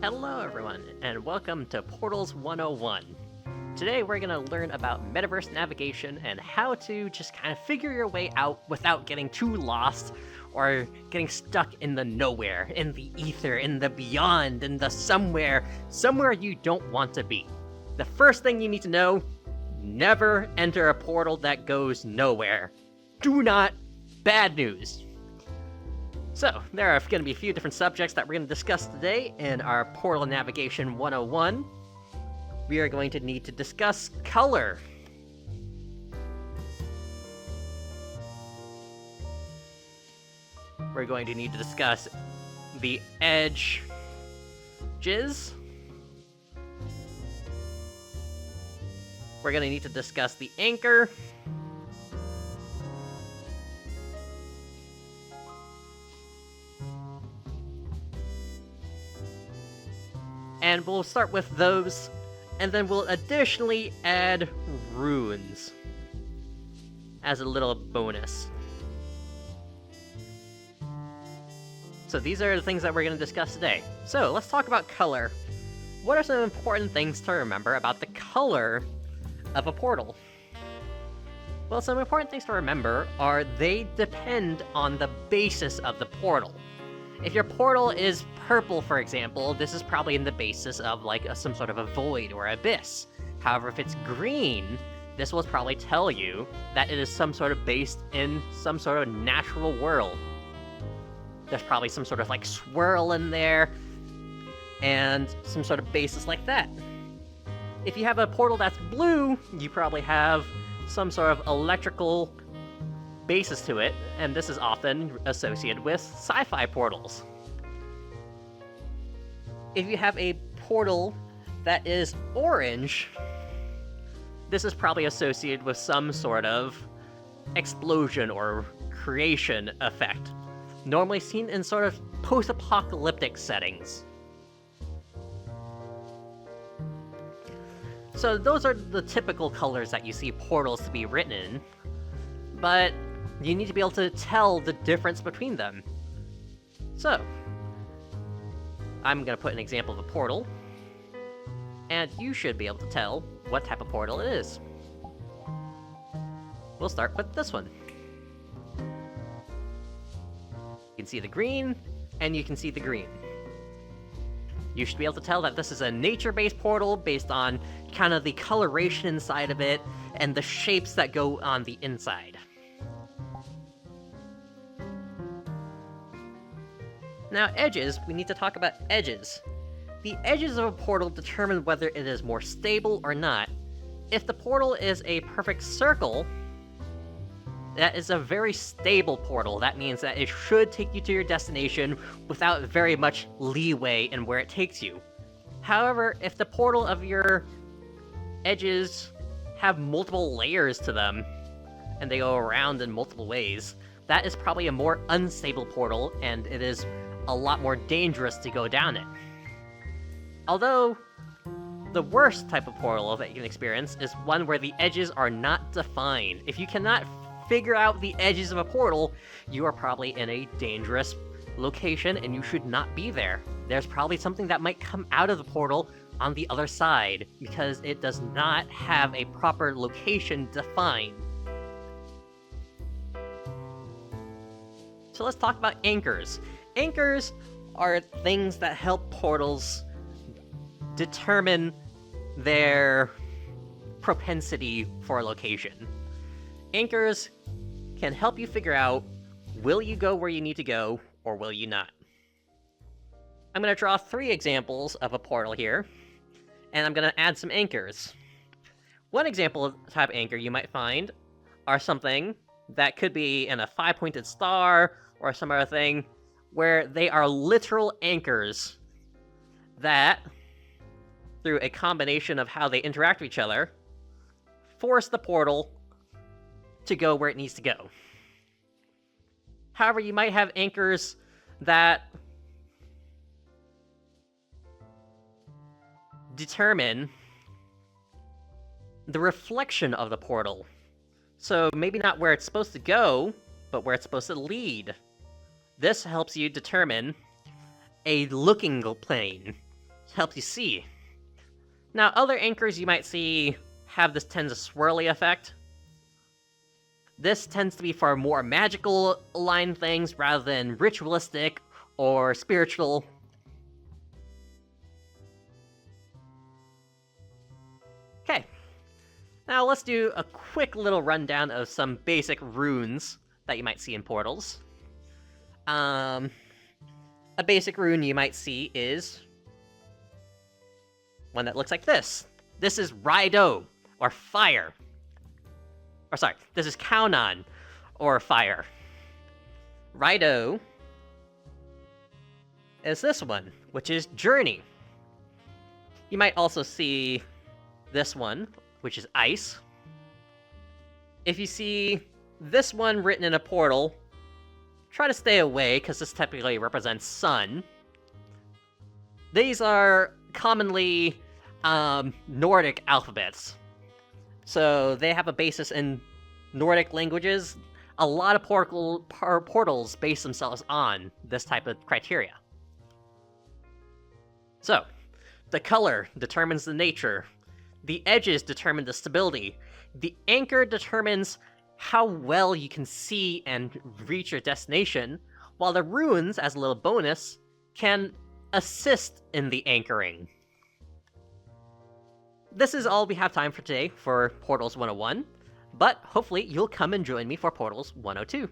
Hello everyone, and welcome to Portals 101. Today we're going to learn about metaverse navigation and how to just kind of figure your way out without getting too lost or getting stuck in the nowhere, in the ether, in the beyond, in the somewhere you don't want to be. The first thing you need to know, never enter a portal that goes nowhere. Do not. Bad news. So, there are going to be a few different subjects that we're going to discuss today in our Portal Navigation 101. We are going to need to discuss color. We're going to need to discuss the edges. We're going to need to discuss the anchor. And we'll start with those, and then we'll additionally add runes as a little bonus. So these are the things that we're going to discuss today. So let's talk about color. What are some important things to remember about the color of a portal? Well, some important things to remember are they depend on the basis of the portal. If your portal is purple, for example, this is probably in the basis of some sort of a void or abyss. However, if it's green, this will probably tell you that it is some sort of based in some sort of natural world. There's probably some sort of swirl in there, and some sort of basis like that. If you have a portal that's blue, you probably have some sort of electrical basis to it, and this is often associated with sci-fi portals. If you have a portal that is orange, this is probably associated with some sort of explosion or creation effect, normally seen in sort of post-apocalyptic settings. So those are the typical colors that you see portals to be written in, but you need to be able to tell the difference between them. So, I'm going to put an example of a portal, and you should be able to tell what type of portal it is. We'll start with this one. You can see the green, and you can see the green. You should be able to tell that this is a nature-based portal based on kind of the coloration inside of it, and the shapes that go on the inside. Now, edges, we need to talk about edges. The edges of a portal determine whether it is more stable or not. If the portal is a perfect circle, that is a very stable portal. That means that it should take you to your destination without very much leeway in where it takes you. However, if the portal of your edges have multiple layers to them, and they go around in multiple ways, that is probably a more unstable portal, and it is a lot more dangerous to go down it. Although, the worst type of portal that you can experience is one where the edges are not defined. If you cannot figure out the edges of a portal, you are probably in a dangerous location and you should not be there. There's probably something that might come out of the portal on the other side, because it does not have a proper location defined. So let's talk about anchors. Anchors are things that help portals determine their propensity for location. Anchors can help you figure out, will you go where you need to go, or will you not? I'm going to draw 3 examples of a portal here, and I'm going to add some anchors. One example of type of anchor you might find are something that could be in a 5-pointed star, or some other thing, where they are literal anchors that, through a combination of how they interact with each other, force the portal to go where it needs to go. However, you might have anchors that determine the reflection of the portal. So maybe not where it's supposed to go, but where it's supposed to lead. This helps you determine a looking plane. helps you see. Now, other anchors you might see have this tends a swirly effect. This tends to be for more magical aligned things rather than ritualistic or spiritual. Okay, now let's do a quick little rundown of some basic runes that you might see in portals. A basic rune you might see is one that looks like this. This is Raido, or fire. Or sorry, this is Kaunan, or fire. Raido is this one, which is Journey. You might also see this one, which is Ice. If you see this one written in a portal, try to stay away, because this typically represents Sun. These are commonly Nordic alphabets. So they have a basis in Nordic languages. A lot of portals base themselves on this type of criteria. So, the color determines the nature. The edges determine the stability. The anchor determines how well you can see and reach your destination, while the runes, as a little bonus, can assist in the anchoring. This is all we have time for today for Portals 101, but hopefully you'll come and join me for Portals 102.